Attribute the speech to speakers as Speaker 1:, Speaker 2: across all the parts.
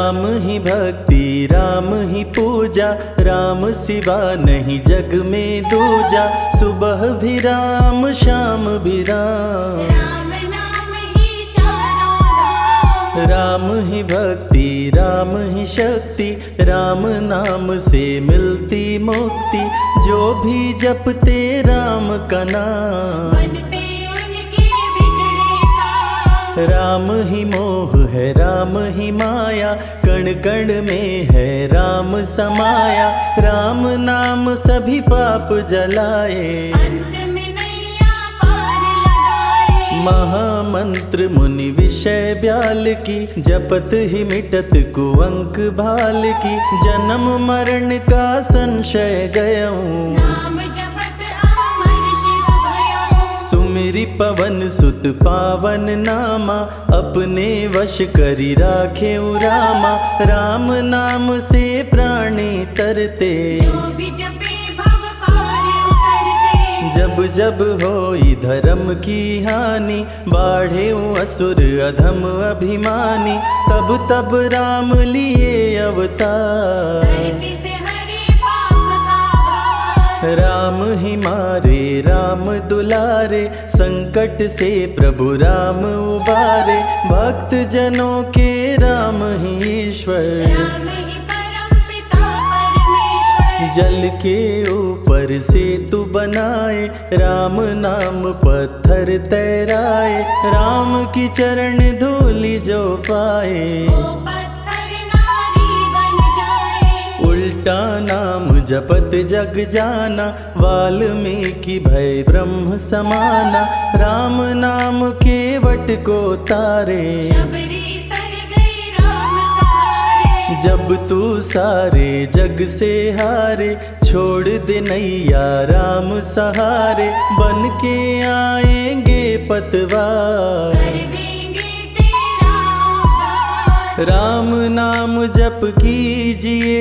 Speaker 1: राम ही भक्ति राम ही पूजा, राम सिवा नहीं जग में दूजा। सुबह भी राम शाम भी राम,
Speaker 2: राम नाम ही चारों धाम।
Speaker 1: राम ही भक्ति राम ही शक्ति, राम नाम से मिलती मुक्ति। जो भी जपते राम का नाम,
Speaker 2: बनते उनके बिगड़े काम।
Speaker 1: राम ही मोह है राम ही माया, कण कण में है राम समाया। राम नाम सभी पाप जलाए,
Speaker 2: अंत में नैया पार लगाए।
Speaker 1: महामंत्र मुनि विषय ब्याल की, जपत ही मिटत कुअंक भाल की। जन्म मरण का संशय गयऊं,
Speaker 2: नाम जपत अमर शिव भयऊं।
Speaker 1: सुमिरि पवन सुत पावन नामा, अपने वश करी राखे रामा। राम नाम से प्राणी तरते,
Speaker 2: जो भी जपे भव पार उतरते।
Speaker 1: जब जब होई धर्म की हानि, बाढ़े असुर अधम अभिमानी। तब तब राम लिए अवतार,
Speaker 2: धरती से हरे पाप का भार।
Speaker 1: राम ही मारे राम दुलारे, संकट से प्रभु राम उबारे। भक्त जनों के राम ही ईश्वर,
Speaker 2: राम ही परम पिता परमेश्वर।
Speaker 1: जल के ऊपर सेतु बनाए, राम नाम पत्थर तैराए। राम की चरण धूलि जो पाए,
Speaker 2: वो पत्थर नारी बन जाए।
Speaker 1: उल्टा नाम जपत जग जाना, वाल्मीकि भय ब्रह्म समाना। राम नाम के वट को तारे,
Speaker 2: शबरी तर गई राम सहारे।
Speaker 1: जब तू सारे जग से हारे, छोड़ दे नैया राम सहारे। बन के आएंगे पतवार,
Speaker 2: कर देंगे तेरा उद्धार।
Speaker 1: राम नाम जप कीजिए,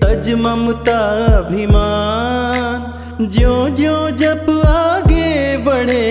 Speaker 1: तज ममता अभिमान। ज्यों ज्यों जप आगे बढ़े,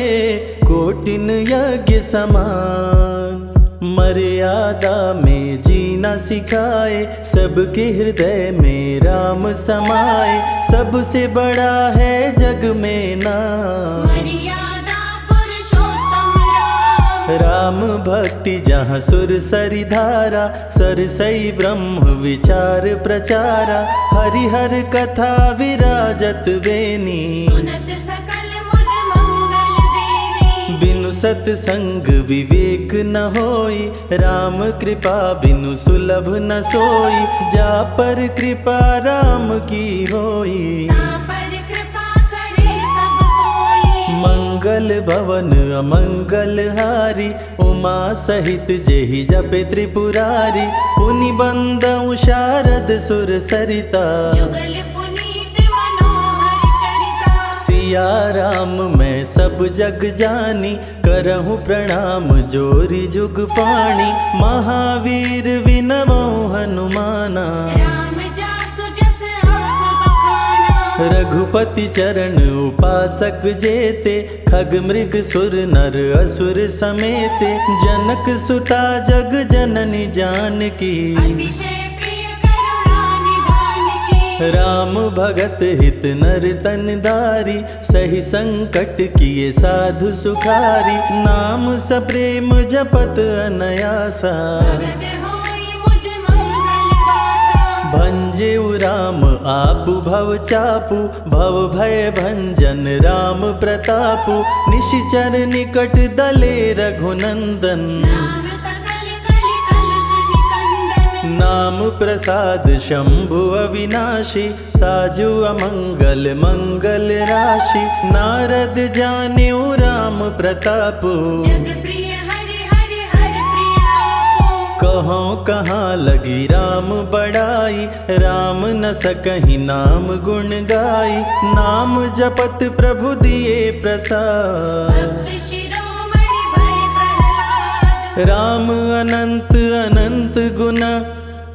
Speaker 1: कोटिन यज्ञ समान। मर्यादा में जीना सिखाए, सबके हृदय में राम समाए। सबसे बड़ा है जग में नाम,
Speaker 2: मर्यादा पुरुषोत्तम राम।
Speaker 1: राम भक्ति जहाँ सुर सरि धारा, सरसई ब्रह्म विचार प्रचारा। हरिहर कथा विराजत बेनी,
Speaker 2: सुनत सकल मुद मंगल देनी।
Speaker 1: बिनु सत्संग विवेक न होई, राम कृपा बिनु सुलभ न सोई। जा पर कृपा राम की होई,
Speaker 2: ता पर कृपा करे सब कोई।
Speaker 1: मंगल भवन अमंगल हारी। उमा सहित जेहि जपे त्रिपुरारी, पुनि बंदउ शारद सुर सरिता।
Speaker 2: जुगल पुनीत मनोहर चरिता।
Speaker 1: सिया राम मैं सब जग जानी, करहूँ प्रणाम जोरी जुग पाणी। महावीर विनमौ हनुमाना,
Speaker 2: राम जासु जस आप बखाना।
Speaker 1: रघुपति चरण उपासक जेते। खग मृग सुर नर असुर समेते, जनक सुता जग जननी जानकी।
Speaker 2: अतिशय प्रिय करुणा निधान की।
Speaker 1: राम भगत हित नर तन धारी, सही संकट किए साधु सुखारी। नाम सप्रेम जपत अनयासा,
Speaker 2: भगत होई मुद मंगल वासा।
Speaker 1: भंजेउ राम आपु भव चापु, भव भय भंजन राम प्रतापु। निशिचर निकट दले रघुनंदन,
Speaker 2: नाम सकल कलि कलुष निकंदन।
Speaker 1: नाम प्रसाद शंभु अविनाशी। साजु अमंगल मंगल राशि, नारद जानेउ राम प्रतापु।
Speaker 2: जग प्रिय हरि हरि हर प्रिय आपो।
Speaker 1: कहों कहाँ लगी राम बड़ाई, राम न सकहि नाम गुण गाई। नाम जपत प्रभु दिए प्रसाद,
Speaker 2: भक्त शिरोमणि भय प्रहलाद।
Speaker 1: राम अनंत अनंत गुना,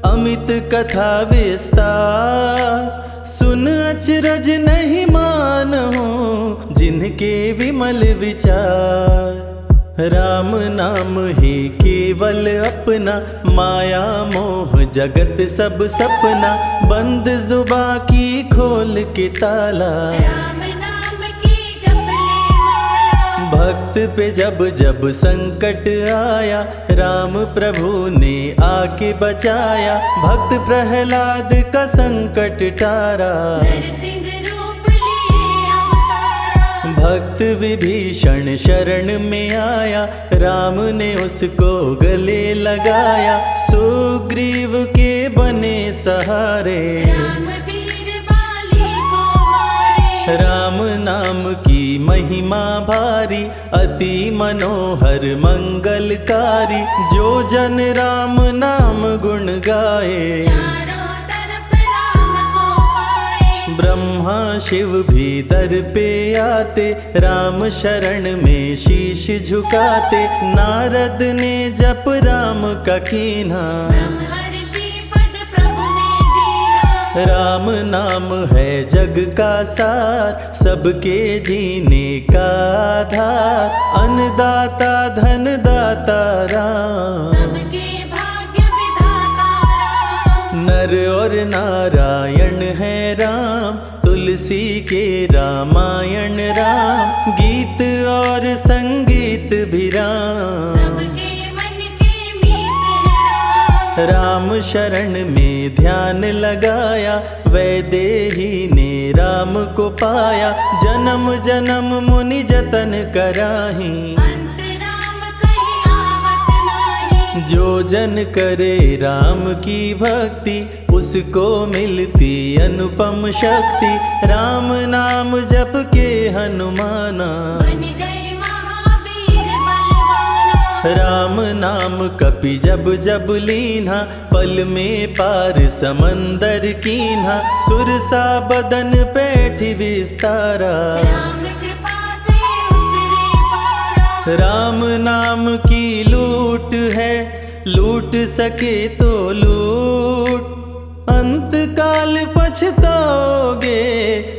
Speaker 1: अमित कथा विस्तार। सुन अचरज नहीं मानहु, जिनके विमल विचार। राम नाम ही केवल अपना, माया मोह जगत सब सपना, बंद जुबां की खोल के ताला,
Speaker 2: राम नाम की जप ले माला।
Speaker 1: भक्त पे जब जब संकट आया, राम प्रभु ने आके बचाया, भक्त प्रहलाद का संकट टारा,
Speaker 2: नरसिंह रूप लिए अवतारा।
Speaker 1: भक्त विभीषण शरण में आया, राम ने उसको गले लगाया, सुग्रीव के बने सहारे,
Speaker 2: राम वीर बाली को मारे।
Speaker 1: राम नाम की महिमा भारी, अति मनोहर मंगलकारी, जो जन राम नाम गुण गाए,
Speaker 2: चारों तरफ राम को पाए।
Speaker 1: ब्रह्मा शिव भी दर पे आते, राम शरण में शीश झुकाते, नारद ने जप राम का कीन्हा,
Speaker 2: ब्रह्मर्षि पद प्रभु ने दीना।
Speaker 1: राम नाम है जग का सार, सबके जीने का आधार, अन्नदाता धनदाता राम,
Speaker 2: सबके भाग्य विधाता राम।
Speaker 1: नर और नारायण है राम, तुलसी के रामायण राम, गीत और संगीत भी राम,
Speaker 2: सबके मन के मीत है राम।
Speaker 1: राम शरण में ध्यान लगाया, वैदेही ने राम को पाया, जन्म जन्म मुनि जतन कराही,
Speaker 2: अंत राम कहीं आवत नाही।
Speaker 1: जो जन करे राम की भक्ति, उसको मिलती अनुपम शक्ति, राम नाम जप के हनुमाना,
Speaker 2: बन गए महावीर बलवाना।
Speaker 1: राम नाम कपि जब जब लीन्हा, पल में पार समंदर कीन्हा, सुरसा बदन पैठी विस्तारा,
Speaker 2: राम कृपा से उतरे पारा।
Speaker 1: राम नाम की लूट है, लूट सके तो लूट, अंत काल पछताओगे,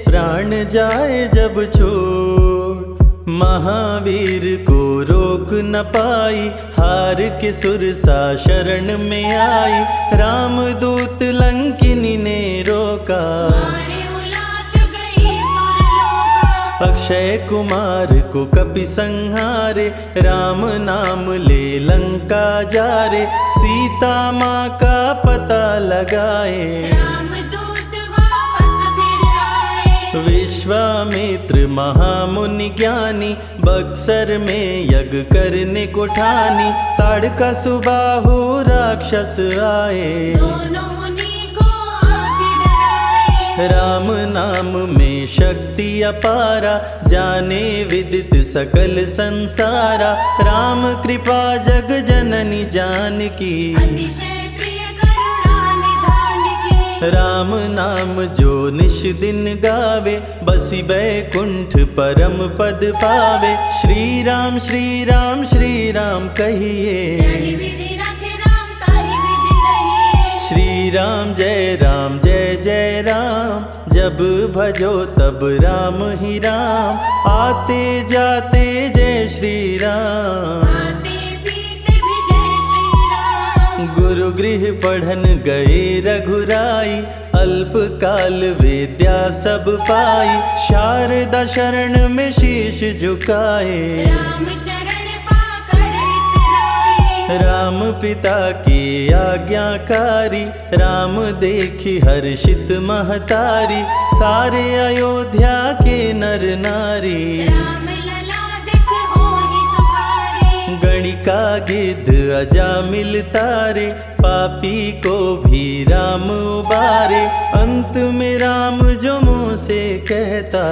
Speaker 1: प्राण जाए जब छूट, महावीर को रोक न पाई, हार के सुरसा शरण में आई, रामदूत लंकिनी ने रोका,
Speaker 2: मारे उलाट गई सुरलोका।
Speaker 1: अक्षय कुमार को कपि संहारे, राम नाम ले लंका जारे, सीता माँ का पता लगाए,
Speaker 2: रामदूत वापस फिर आए।
Speaker 1: विश्वामित्र महामुनि ज्ञानी, बक्सर में यज्ञ करने को ठानी, ताड़का सुबाहु राक्षस आए,
Speaker 2: दोनों मुनि को आके डराए।
Speaker 1: राम नाम में शक्ति अपारा, जाने विदित सकल संसारा, राम कृपा जग जननी जानकी,
Speaker 2: अतिशय प्रिय करुणा निधान की।
Speaker 1: राम नाम जो निश दिन गावे, बसी बैकुंठ परम पद पावे, श्री राम श्री राम श्री राम कहिए,
Speaker 2: जहि विधि रखे राम ताहि विधि रहिए।
Speaker 1: श्री राम जय जय राम, जब भजो तब राम ही राम, आते जाते जय श्री राम,
Speaker 2: आते पीते भी जय श्री राम।
Speaker 1: गुरु गृह पढ़न गए रघुराई, अल्प काल विद्या सब पाई, शारदा शरण में शीश झुकाए,
Speaker 2: राम चरण पाकर इतराए।
Speaker 1: राम पिता की आज्ञाकारी, राम देखी हर्षित महतारी, सारे अयोध्या के नर नारी,
Speaker 2: राम लला दिख होहि सुखारे।
Speaker 1: गणिका गिद्ध अजामिल तारे, पापी को भी राम उबारे, अंत में राम जो मुँह से कहता,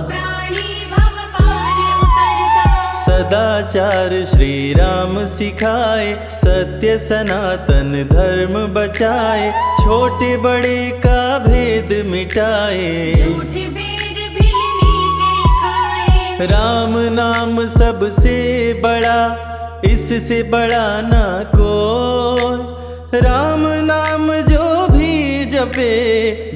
Speaker 2: प्राणी भव पार उतरता।
Speaker 1: सदाचार श्री राम सिखाए, सत्य सनातन धर्म बचाए, छोटे बड़े का भेद मिटाए,
Speaker 2: झूठ बेर भिलनी के खाए।
Speaker 1: राम नाम सबसे बड़ा, इससे बड़ा ना कोई, राम नाम जो भी जपे,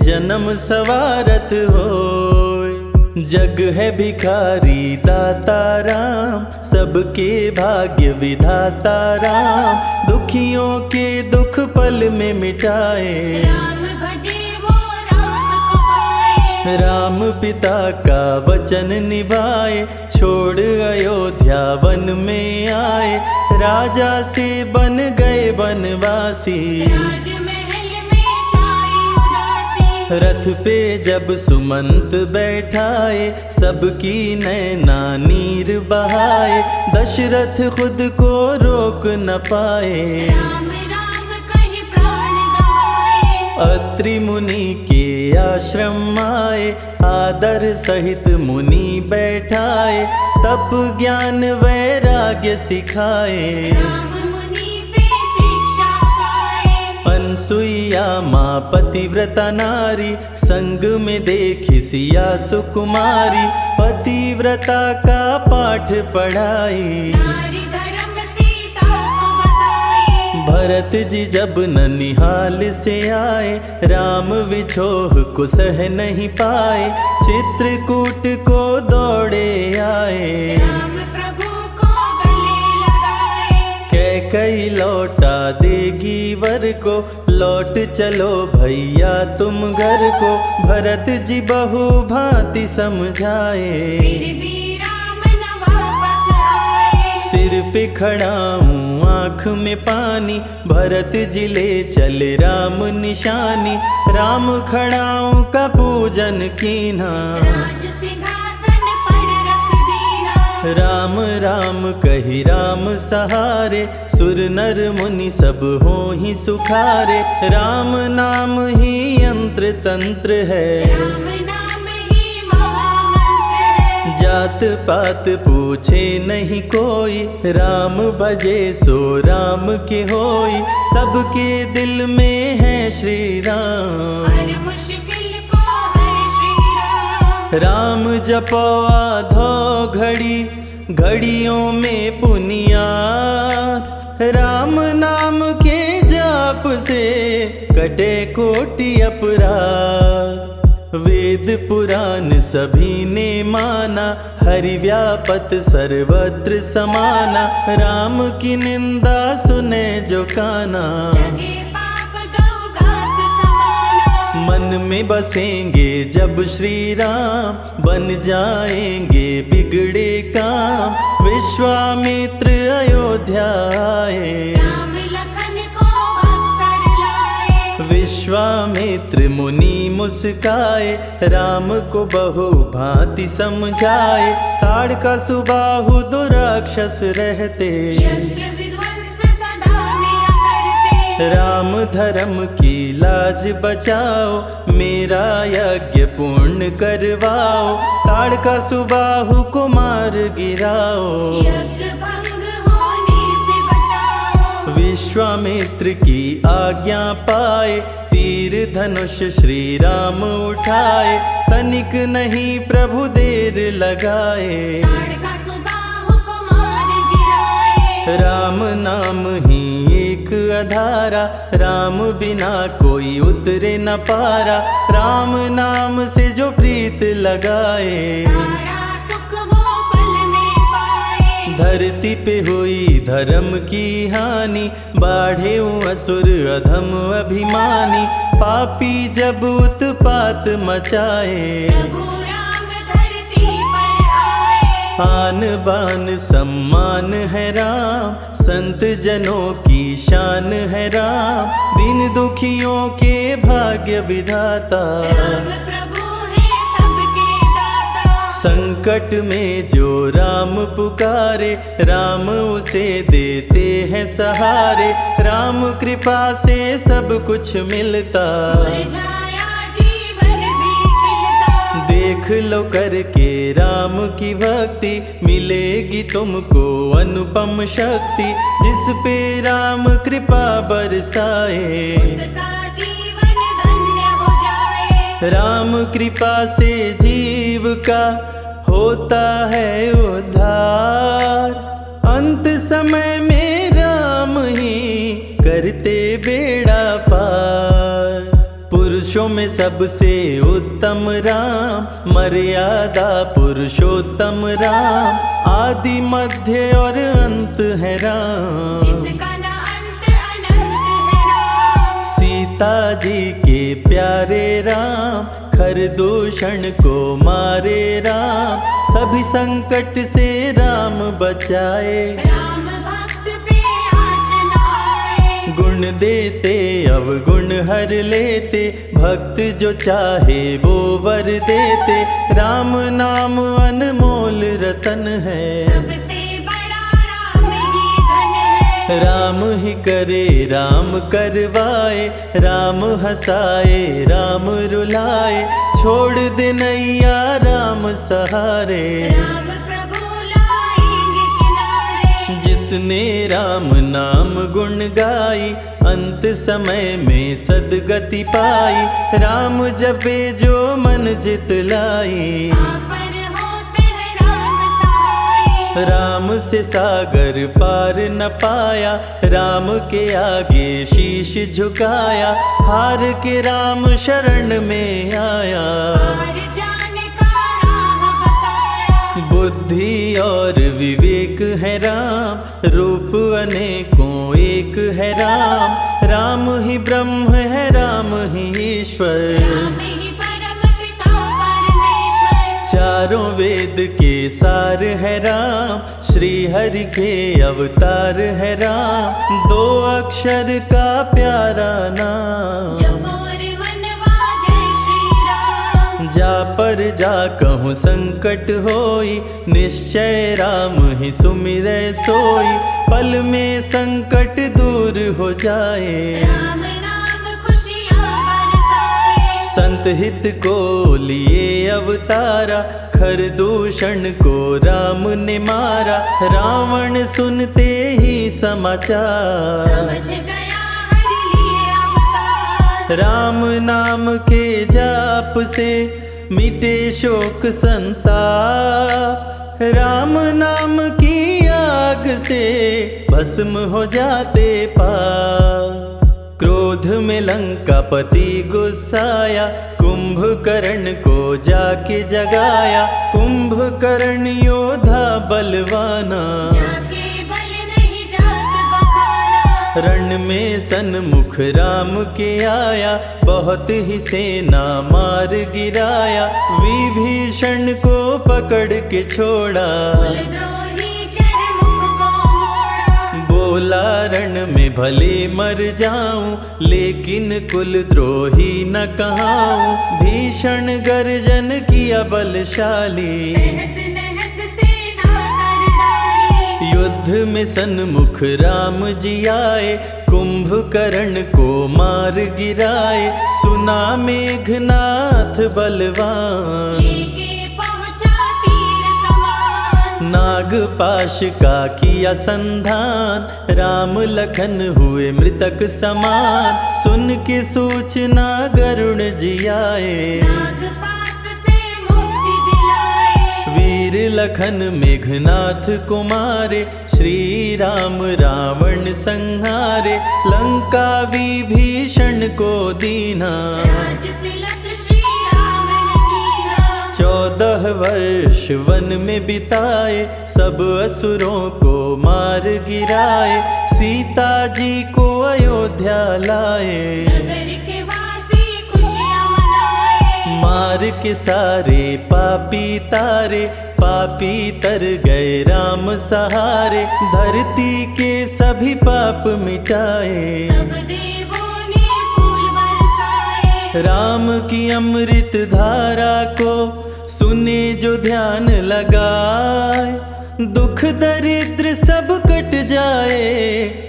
Speaker 1: जन्म सवारत होय। जग है भिखारी दाता राम, सबके भाग्य विधाता राम, दुखियों के दुख पल में मिटाए।
Speaker 2: राम भजे वो राम को पाए।
Speaker 1: राम पिता का वचन निभाए, छोड़ अयोध्या वन में आए, राजा से बन गए वनवासी।
Speaker 2: राजमहल में छाई उदासी।
Speaker 1: रथ पे जब सुमंत बैठाए, सबकी नैना नीर बहाए, दशरथ खुद को रोक न पाए।
Speaker 2: राम राम कहि प्राण गवाए।
Speaker 1: अत्रि मुनि के आश्रम आए, आदर सहित मुनि बैठाए, तप ज्ञान वैराग्य सिखाए।
Speaker 2: राम मुनि से शिक्षा पाए।
Speaker 1: अनसुईया माँ पतिव्रता नारी, संग में देखी सिया सुकुमारी, पतिव्रता का पाठ पढ़ाई।
Speaker 2: नारी धर्म सीता को बताए।
Speaker 1: भरत जी जब ननिहाल से आए, राम विछोह को सह नहीं पाए, चित्रकूट को दौड़े आए।
Speaker 2: राम प्रभु को गले लगाए।
Speaker 1: कैकई लौटा देगी वर को, लौट चलो भैया तुम घर को, भरत जी बहु भांति समझाए।
Speaker 2: फिर भी राम न वापस आए।
Speaker 1: सिर पे खड़ाऊं आँख में पानी, भरत जी ले चले राम निशानी, राम खड़ाऊं का पूजन कीना।
Speaker 2: राज सिंहासन पर रख दीना।
Speaker 1: राम राम कही राम सहारे, सुर नर मुनि सब हो ही सुखारे, राम नाम ही यंत्र तंत्र है।
Speaker 2: राम नाम ही महामंत्र है।
Speaker 1: जात पात पूछे नहीं कोई, राम भजे सो राम के होई, सबके दिल में है श्री राम।
Speaker 2: हर मुश्किल को हर श्री राम।
Speaker 1: राम जपो आधो घड़ी, घड़ियों में पुनियाद, राम नाम के जाप से कटे कोटि अपराध। वेद पुराण सभी ने माना, हरि व्यापत सर्वत्र समाना, राम की निंदा सुने जो काना।
Speaker 2: लगे पाप गौगात समाना।
Speaker 1: मन में बसेंगे जब श्री राम, बन जाएंगे बिगड़े काम, विश्वामित्र अयोध्या आए।
Speaker 2: राम लखन को अक्सर लाए।
Speaker 1: विश्वामित्र मुनि मुस्काए, राम को बहु भांति समझाए, ताड़का सुबाहु दो राक्षस रहते,
Speaker 2: यज्ञ विध्वंस सदा मेरा करते।
Speaker 1: राम धर्म की लाज बचाओ, मेरा यज्ञ पूर्ण करवाओ, ताड़का सुबाहु को मार गिराओ।
Speaker 2: यज्ञ भंग होने से बचाओ।
Speaker 1: विश्वामित्र की आज्ञा पाए, तीर धनुष श्री राम उठाए, तनिक नहीं प्रभु देर लगाए।
Speaker 2: ताड़का सुबाहु को मार गिराए।
Speaker 1: राम नाम ही एक आधारा, राम बिना कोई उतरे न पारा, राम नाम से जो प्रीत लगाए।
Speaker 2: सारा सुख वो पल में पाए।
Speaker 1: धरती पे हुई धर्म की हानि, बाढ़े असुर अधम अभिमानी, पापी जब उत्पात मचाए।
Speaker 2: प्रभु राम धरती पर आए।
Speaker 1: आन बान सम्मान है राम, संत जनों की शान है राम, दीन दुखियों के भाग्य विधाता।
Speaker 2: राम प्रभु है सबके दाता।
Speaker 1: संकट में जो राम पुकारे, राम उसे देते हैं सहारे, राम कृपा से सब कुछ मिलता।
Speaker 2: मुरझाया जीवन भी खिलता।
Speaker 1: देख लो करके राम की भक्ति, मिलेगी तुमको अनुपम शक्ति, जिस पे राम कृपा बरसाए,
Speaker 2: उसका जीवन धन्य हो जाए।
Speaker 1: राम कृपा से जीव का होता है उद्धार, अंत समय में राम ही करते बेड़ा पार। पुरुष पुरुषों में सबसे उत्तम राम, मर्यादा पुरुषोत्तम राम, आदि मध्य और अंत है राम।
Speaker 2: जिसका न अंत अनंत है राम।
Speaker 1: सीता जी के प्यारे राम, खरदूषण को मारे राम, सभी संकट से राम बचाए।
Speaker 2: राम भक्त पे आँच न आए।
Speaker 1: गुण देते अवगुण हर लेते, भक्त जो चाहे वो वर देते। राम नाम अनमोल रतन है,
Speaker 2: सबसे बड़ा राम ही धन है।
Speaker 1: राम ही करे राम करवाए, राम हंसाए राम रुलाए, छोड़ दे नैया राम सहारे।
Speaker 2: राम प्रभु लाएंगे किनारे।
Speaker 1: जिसने राम नाम गुण गाई, अंत समय में सदगति पाई। राम जपे जो मन जित लाई,
Speaker 2: आप पर होते हैं राम सहाय।
Speaker 1: राम से सागर पार न पाया, राम के आगे शीश झुकाया। हार के राम शरण में आया,
Speaker 2: हार जाने का राह बताया।
Speaker 1: बुद्धि और विवेक है राम, रूप अनेकों एक है राम। राम ही ब्रह्म है राम ही ईश्वर,
Speaker 2: राम ही परम पिता परमेश्वर।
Speaker 1: चारों वेद के सार है राम, श्री हरि के अवतार है राम। दो अक्षर का प्यारा नाम,
Speaker 2: जपोर मनवा जय श्री राम।
Speaker 1: जा पर जा कहूँ संकट होई, निश्चय राम ही सुमिरै सोई। पल में संकट दूर हो जाए,
Speaker 2: राम नाम खुशियाँ बरसाए।
Speaker 1: संत हित को लिए अवतारा, खरदूषण को राम ने मारा। रावण सुनते ही समाचार,
Speaker 2: समझ गया हर लिए अवतार।
Speaker 1: राम नाम के जाप से मिटे शोक संताप। राम नाम की आग से भस्म हो जाते पाप। क्रोध में लंकापति गुस्साया, कुंभकर्ण को जाके जगाया। कुंभकर्ण योद्धा बलवाना,
Speaker 2: जाके बल नहीं जात बखाना।
Speaker 1: रण में सन्मुख राम के आया, बहुत ही सेना मार गिराया। विभीषण को पकड़ के छोड़ा,
Speaker 2: कुलद्रोही कह मुख को मोड़ा।
Speaker 1: बोला रण में भले मर जाऊं, लेकिन कुलद्रोही न कहाऊं। भीषण गर्जन किया बलशाली,
Speaker 2: तहस नहस सेना कर डाली।
Speaker 1: युद्ध में सन्मुख राम जी आए, कुंभकर्ण को मार गिराए। सुना मेघनाथ बलवान,
Speaker 2: लेके पहुँचा तीर कमान।
Speaker 1: नागपाश का किया संधान, राम लखन हुए मृतक समान। सुन के सूचना गरुण जी आए,
Speaker 2: नागपाश से मुक्ति दिलाए।
Speaker 1: वीर लखन मेघनाथ को मारे। श्री राम रावण संहारे, लंका विभीषण को दीना।
Speaker 2: राज तिलक श्री राम ने कीना।
Speaker 1: 14 वर्ष वन में बिताए, सब असुरों को मार गिराए। सीता जी को अयोध्या लाए,
Speaker 2: नगर के वासी खुशियाँ मनाए।
Speaker 1: मार के सारे पापी तारे। पापी तर गए राम सहारे, धरती के सभी पाप मिटाए।
Speaker 2: सब देवों ने फूल बरसाए।
Speaker 1: राम की अमृत धारा को सुने जो ध्यान लगाए, दुख दरिद्र सब कट जाए।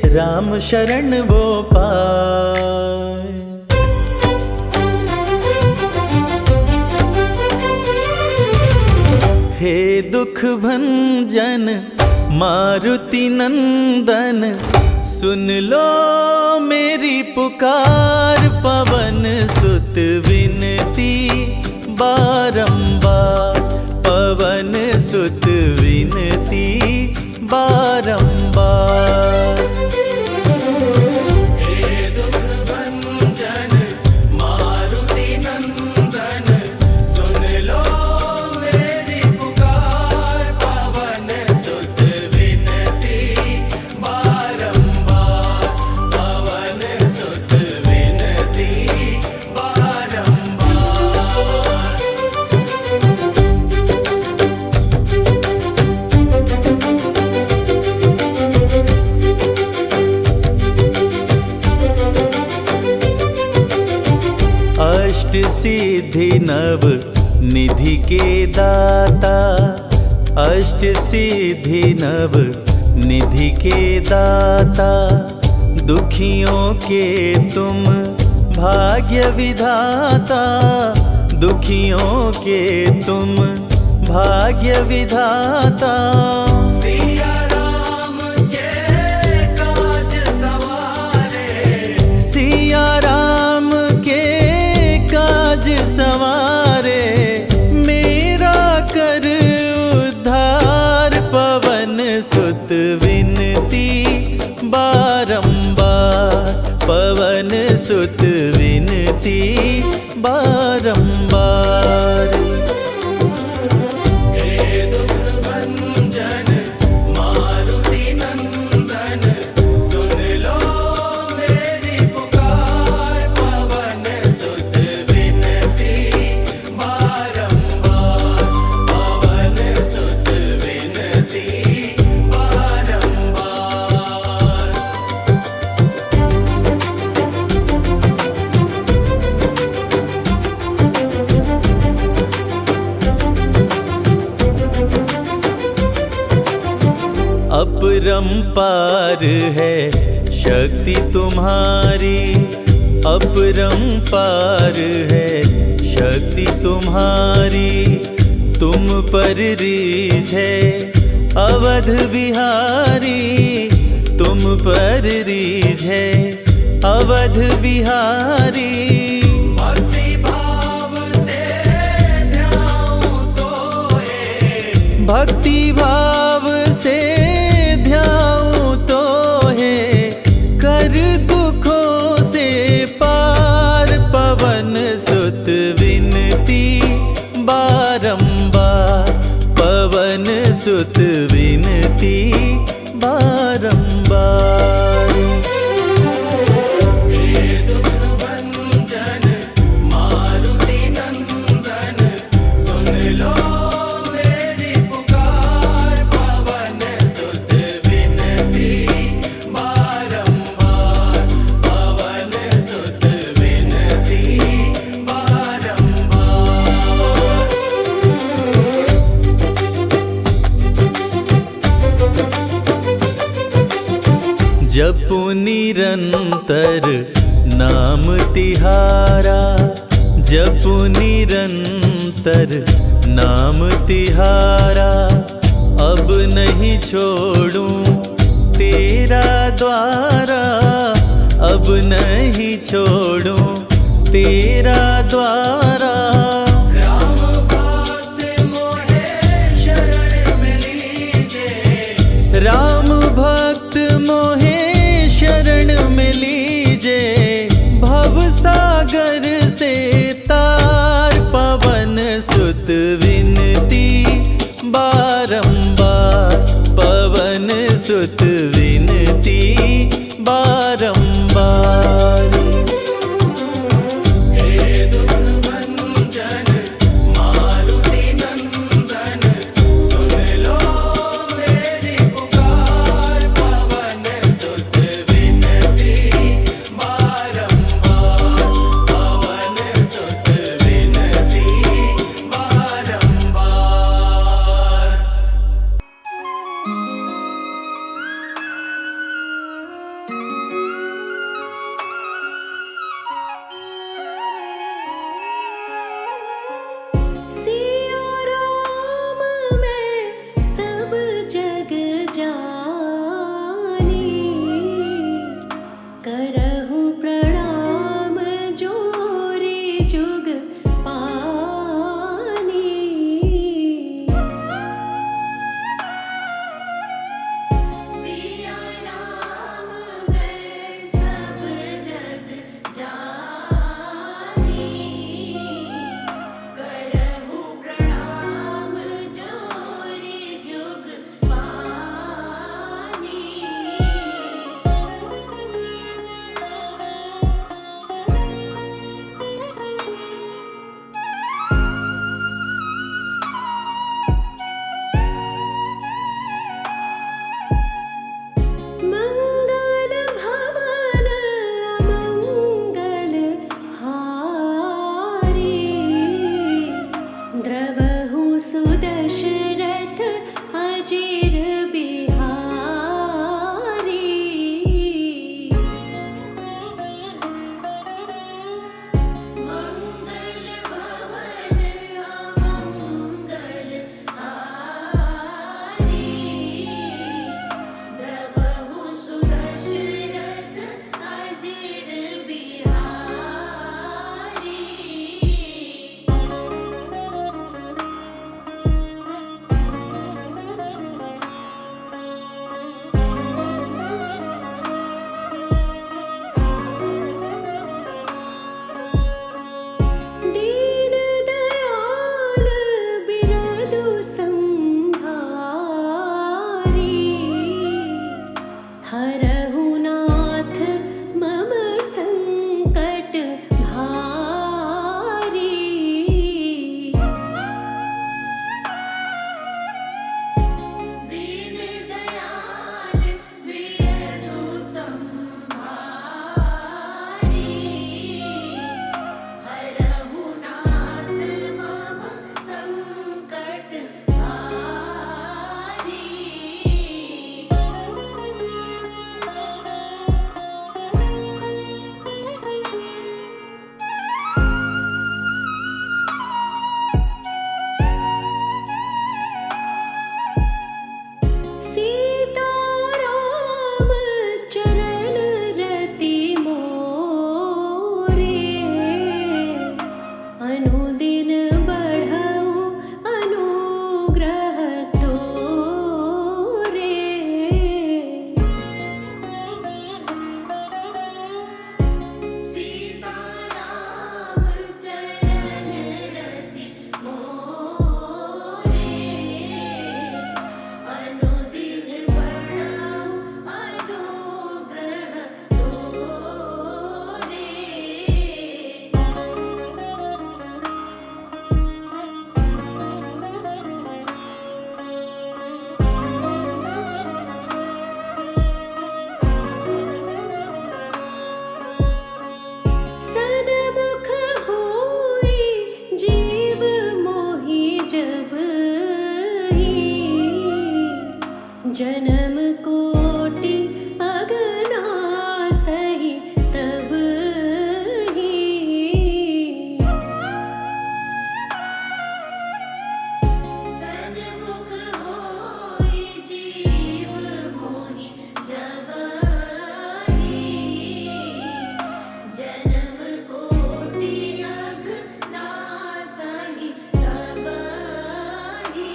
Speaker 1: राम शरण वो पाए। हे दुख भंजन मारुति नंदन, सुन लो मेरी पुकार। पवन सुत विनती बारंबार, पवन सुत विनती बारंबार। हे दुख भंजन मारुति सिद्धि नव निधि के दाता, अष्ट सिद्धि नव निधि के दाता, दुखियों के तुम भाग्य विधाता, दुखियों के तुम भाग्य विधाता। सिया राम के काज सवारे, सिया राम के काज सवारे, मेरा कर उद्धार, पवन सुत विनती बारंबार, पवन सुत विनती बारंबार। अपरंपार है शक्ति तुम्हारी, अपरंपार है शक्ति तुम्हारी, तुम पर रीझ है अवध बिहारी, तुम पर रीझ है अवध बिहारी। भक्ति भाव से ध्याऊं तोहे, भक्ति भाव से ध्याऊं तोहे, कर दुखों से पार, पवन सुत विनती बारंबार, पवन सुत विनती बारंबार। जपु निरंतर नाम तिहारा, जपु निरंतर नाम तिहारा, अब नहीं छोड़ूं तेरा द्वारा, अब नहीं छोड़ूं तेरा द्वारा। राम भक्त मोहे शरण में लीजे, राम भक्त मोहे शरण में लीजे, भव सागर से तार, पवन सुत विनती बारंबार, पवन सुत विनती बारंबार।
Speaker 3: जन्म कोटि अगना सही तब ही
Speaker 2: सन्मुख होई जीव मोहि जबहि जन्म कोटि अघनासहि तबहि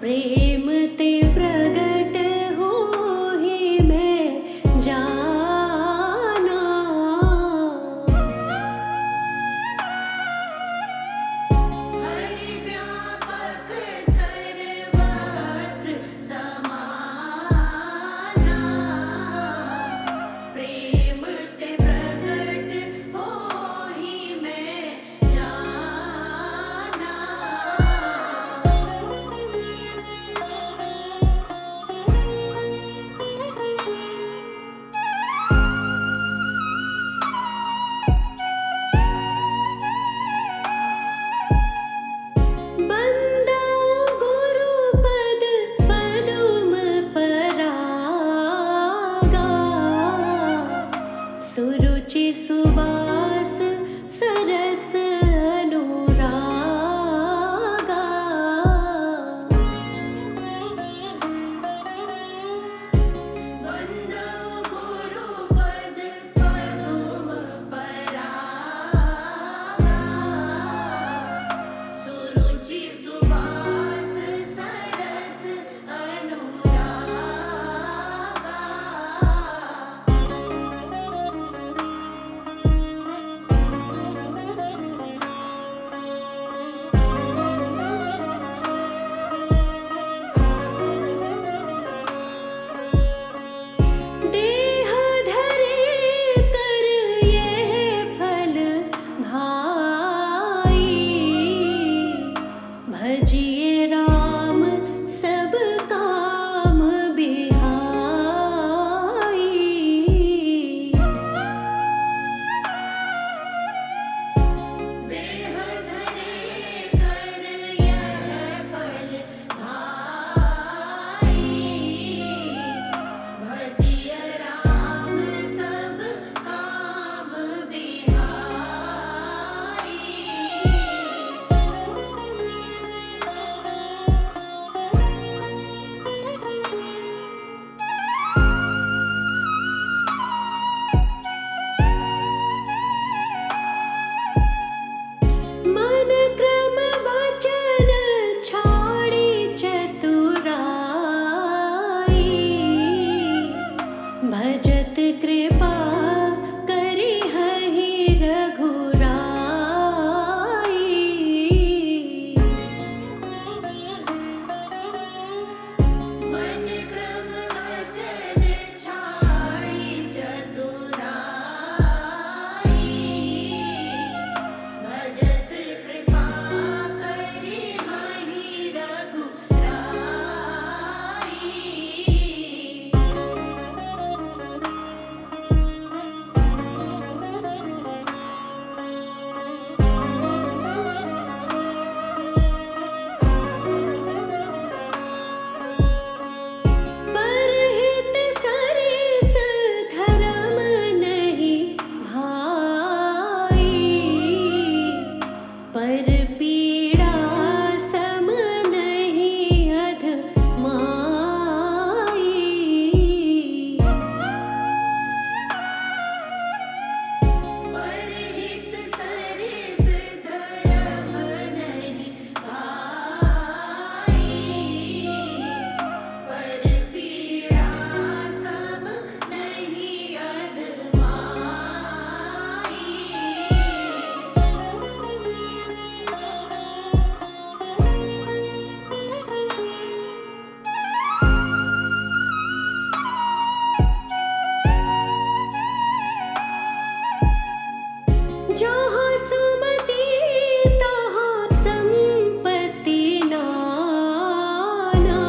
Speaker 3: प्रेम ते प्रगट होहि मैं जाना।
Speaker 2: हरि व्यापक सर्वत्र समाना। प्रेम ते प्रगट होहि मैं जाना।
Speaker 3: बंदा गुरुपद पदुम परागा। सुरुचि सुबास सरस अनुरागा।
Speaker 2: वंदो गुरुपद पदुम परागा। सुरुचि सुवास सरस अनुरागा।
Speaker 3: देह धरे कर यह फल भाई। भजिए राम सब काम बिहाई।
Speaker 2: देह धरे कर यह फल भाई। भजिय राम सब काम बिहाई।
Speaker 3: मन क्रम वचन छाड़ी चतुराई। भजत कृपा करि हहि रघुराई।
Speaker 2: मन क्रम वचन छाड़ी चतुराई। भजत कृपा करि हहि रघुराई।
Speaker 3: परहित सरिस धर्म नहीं भाई। पर पीड़ा सम नहीं अधमाई।
Speaker 2: परहित सरिस धर्म नहीं भाई। पर पीड़ा सब नहीं अधमाई।
Speaker 3: जहाँ सुमति तहाँ संपत्ति नाना।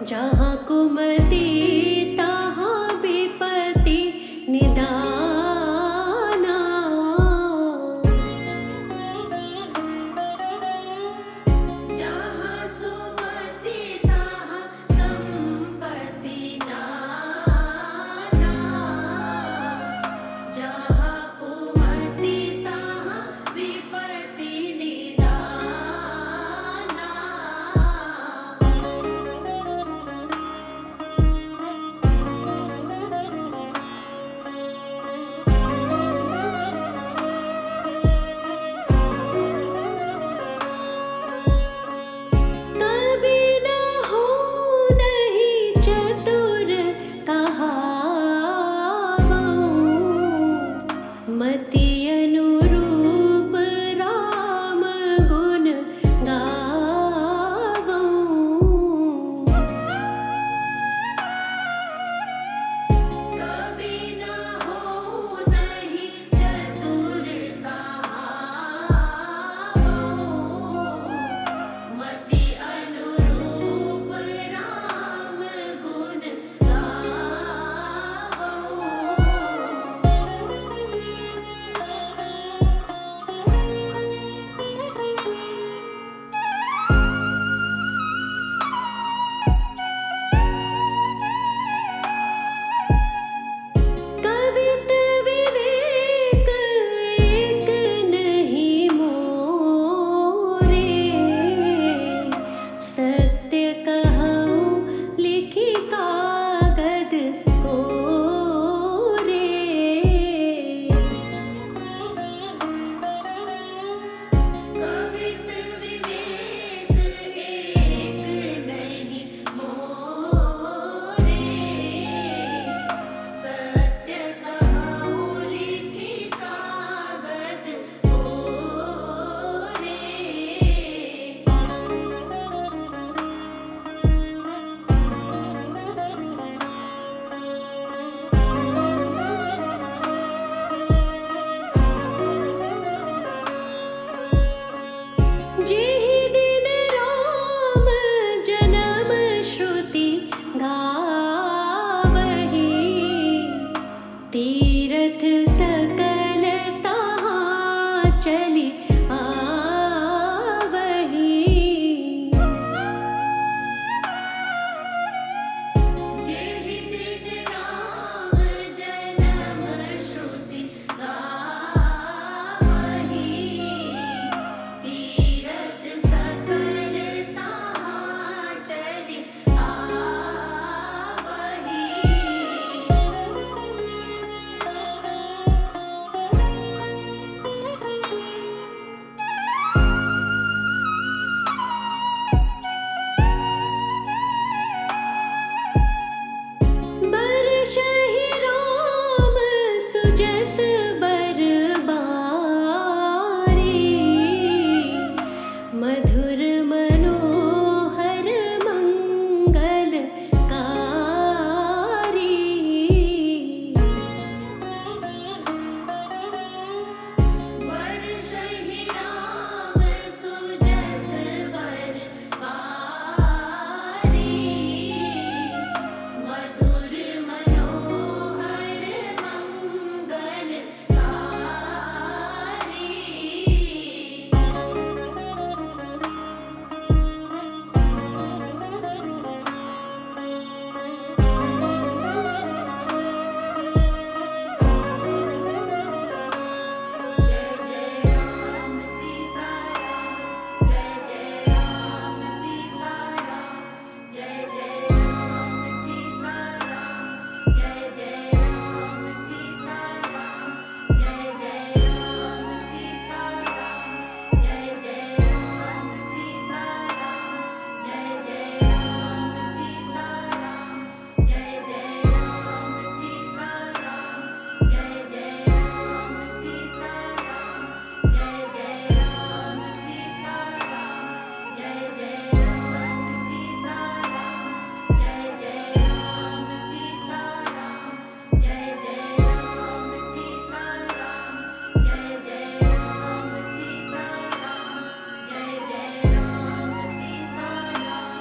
Speaker 3: जहाँ कुमति तहाँ विपत्ति निदाना।
Speaker 2: जहाँ सुमति तहाँ संपत्ति नाना। जहाँ कुमति तहाँ विपत्ति निदाना।
Speaker 3: सत्य कहूँ लिखी कागद कोरे।
Speaker 2: कवित विवेक एक नहीं मोरे। सत्य कहूँ लिखी कागद कोरे।
Speaker 3: जेहि दिन राम जन्म श्रुति गावहि, तीरथ सकल तहाँ चलि आवहि।
Speaker 2: जेहि दिन राम जन्म श्रुति गावहि, तीरथ सकल तहाँ चलि आवहि।
Speaker 3: बरसहि राम सुजस बरबारी, मधुर मनोहर मंगलकारी।
Speaker 2: बरसहि राम सुजस बरबारी, मधुर मनोहर मंगलकारी। जय जय राम सीता राम, जय जय राम सीता राम, जय जय राम सीता राम, जय जय राम सीता राम, जय जय राम सीता राम, जय जय राम सीता राम, जय जय राम सीता राम, जय जय राम सीता राम, जय जय राम सीता राम, जय जय राम सीता राम, जय जय राम सीता राम, जय जय राम सीता राम, जय जय राम सीता राम, जय जय राम सीता राम, जय जय राम सीता राम।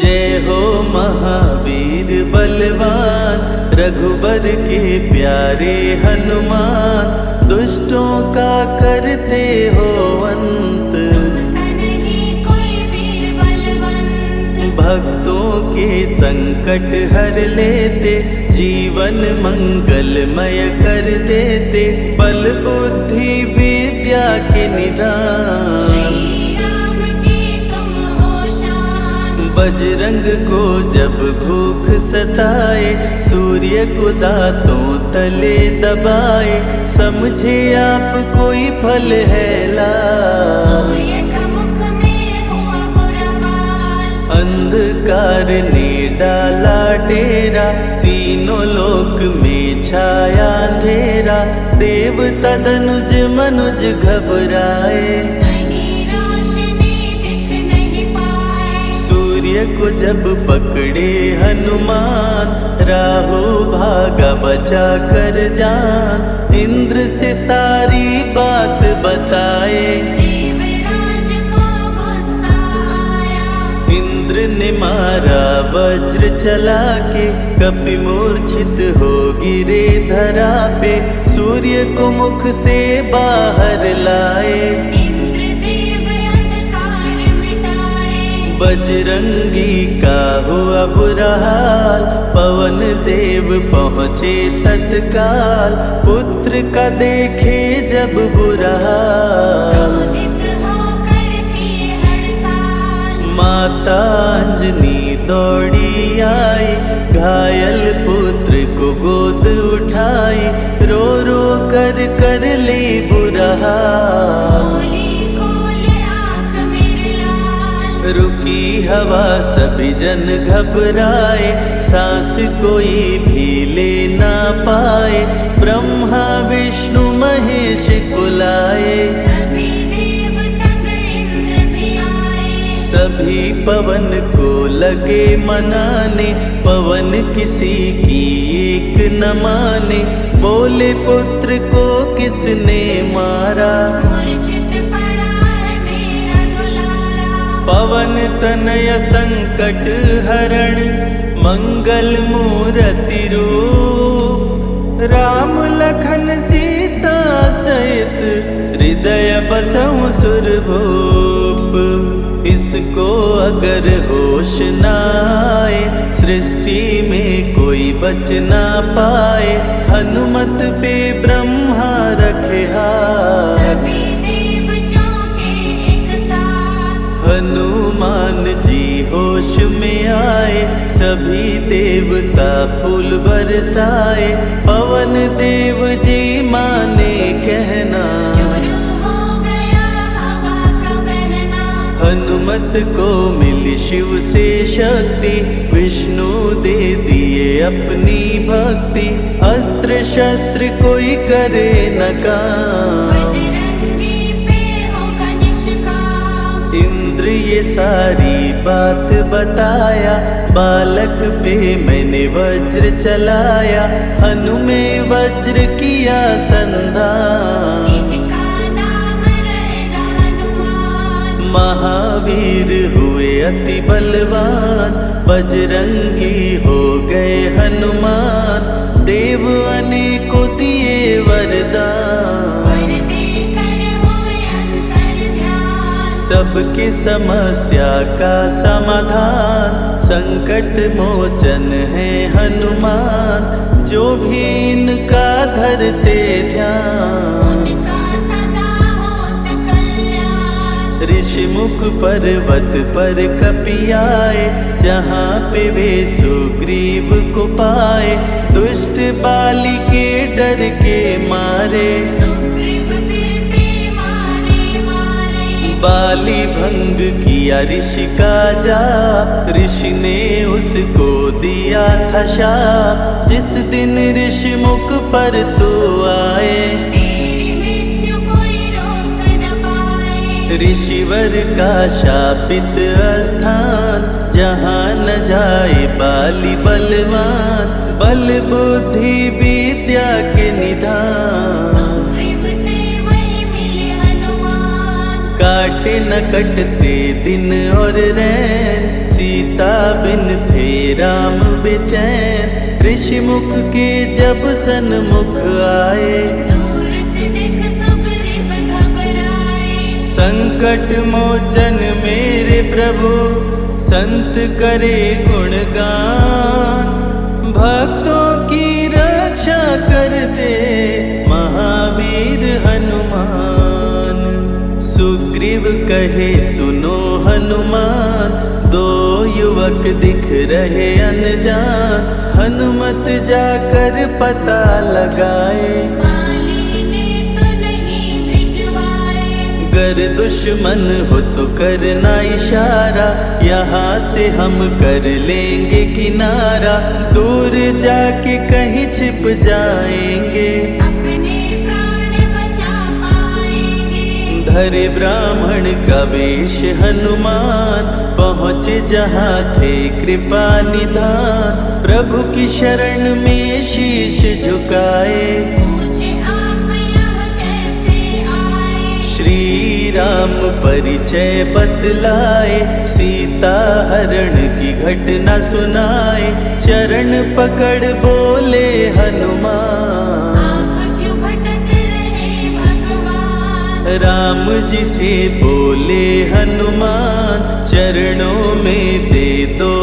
Speaker 1: जय हो महावीर बलवान, रघुबर के प्यारे हनुमान, दुष्टों का करते हो अंत,
Speaker 2: सनहि कोई वीर बलवंत।
Speaker 1: भक्तों के संकट हर लेते, जीवन मंगलमय कर देते, बल बुद्धि विद्या के निदान।
Speaker 2: श्री राम की तुम हो शान।
Speaker 1: बजरंग को जब भूख सताए, सूर्य को दांतों तले दबाए, समझे आप कोई फल है लाल।
Speaker 2: सूर्य का मुख में हुआ बुरा हाल।
Speaker 1: अंधकार ने डाला डेरा, तीनों लोक में छाया अंधेरा, देवता धनुज मनुज घबराए,
Speaker 2: कहीं रोशनी दिख नहीं पाए।
Speaker 1: सूर्य को जब पकड़े हनुमान, राहु भागा बचा कर जान, इंद्र से सारी बात बताए,
Speaker 2: देवराज को गुस्सा आया।
Speaker 1: इंद्र ने मारा वज्र चला के, कपि मूर्छित हो गिरे धरा पे, सूर्य को मुख से बाहर लाए,
Speaker 2: इंद्रदेव अंधकार मिटाए।
Speaker 1: बजरंगी का हुआ बुरा हाल, पवन देव पहुँचे तत्काल, पुत्र का देखे जब बुरा हाल।
Speaker 2: क्रोधित होकर किए हड़ताल,
Speaker 1: माता अंजनी दौड़ी आई, घायल पुत्र को गोद उठाई, रो रो कर ली बुरा हाल।
Speaker 2: बोली खोल आँख मेरे लाल,
Speaker 1: रुकी हवा सभी जन घबराए, सांस कोई भी ले ना पाए, ब्रह्मा विष्णु महेश कुलाए,
Speaker 2: सभी देव संग इंद्र भी आए।
Speaker 1: सभी पवन को लगे मनाने, पवन किसी की एक न माने, बोले पुत्र को किसने मारा,
Speaker 2: मूर्छित पड़ा है मेरा दुलारा।
Speaker 1: पवन तनय संकट हरण, मंगल मूर्ति रूप, राम लखन सीता सहित, हृदय बसहु सुरभूप। इसको अगर होश न आए, सृष्टि में कोई बच ना पाए, हनुमत पे ब्रह्मा रखे हाथ।
Speaker 2: सभी देव चौंके एक साथ,
Speaker 1: हनुमान जी होश में आए, सभी देवता फूल बरसाए, पवन देव जी माने कहना,
Speaker 2: शुरू हो गया हवा का बहना।
Speaker 1: हनुमत को मिली शिव से शक्ति, विष्णु दे दिए अपनी भक्ति, अस्त्र शस्त्र कोई करे न काम,
Speaker 2: बजरंगी पे होगा निष्काम।
Speaker 1: इंद्र ये सारी बात बताया, बालक पे मैंने वज्र चलाया, हनु में वज्र किया संधान।
Speaker 2: इनका नाम रहेगा हनुमान,
Speaker 1: महावीर हुए अति बलवान, बजरंगी हो गए हनुमान, देव अनेकों दिए वरदान।
Speaker 2: वर देकर हुए अंतर्ध्यान,
Speaker 1: सबकी समस्या का समाधान, संकट मोचन है हनुमान, जो भी इनका धरते ध्यान।
Speaker 2: उनका सदा होत कल्याण,
Speaker 1: ऋषि मुख पर्वत पर कपियाए, जहाँ पे वे सुग्रीव को पाए, दुष्ट बाली के डर के मारे,
Speaker 2: सुग्रीव फिरते मारे मारे।
Speaker 1: बाली भंग किया ऋषि का जाप, ऋषि ने उसको दिया था शाप, जिस दिन ऋषि मुख पर तो आए,
Speaker 2: तेरी मृत्यु कोई रोक न पाए।
Speaker 1: ऋषिवर का शापित स्थान, जहाँ न जाए बाली बलवान, बल बुद्धि विद्या के निधान।
Speaker 2: सुग्रीव से वही मिले हनुमान,
Speaker 1: काटे न कटते दिन और रैन, सीता बिन थे राम बेचैन, ऋषि मुख के जब सन्मुख आए,
Speaker 2: दूर से देख सुग्रीव घबराए।
Speaker 1: संकट मोचन मेरे प्रभु, संत करे गुणगान, भक्तों की रक्षा करते महावीर हनुमान। सुग्रीव कहे सुनो हनुमान, दो युवक दिख रहे अनजान, हनुमत जाकर पता लगाए,
Speaker 2: बाली ने तो नहीं भिजवाए।
Speaker 1: गर दुश्मन हो तो करना इशारा, यहाँ से हम कर लेंगे किनारा, दूर जाके कहीं छिप जाएंगे,
Speaker 2: अपने प्राण बचा पाएंगे।
Speaker 1: धरे ब्राह्मण का वेश हनुमान, पहुँचे जहाँ थे कृपा निधान, प्रभु की शरण में शीश झुकाए,
Speaker 2: पूछे आप यहाँ कैसे आए।
Speaker 1: श्री राम परिचय बतलाए, सीता हरण की घटना सुनाए, चरण पकड़ बोले हनुमान,
Speaker 2: आप क्यों भटक रहे भगवान।
Speaker 1: राम जी से बोले हनुमान, चरणों में दे दो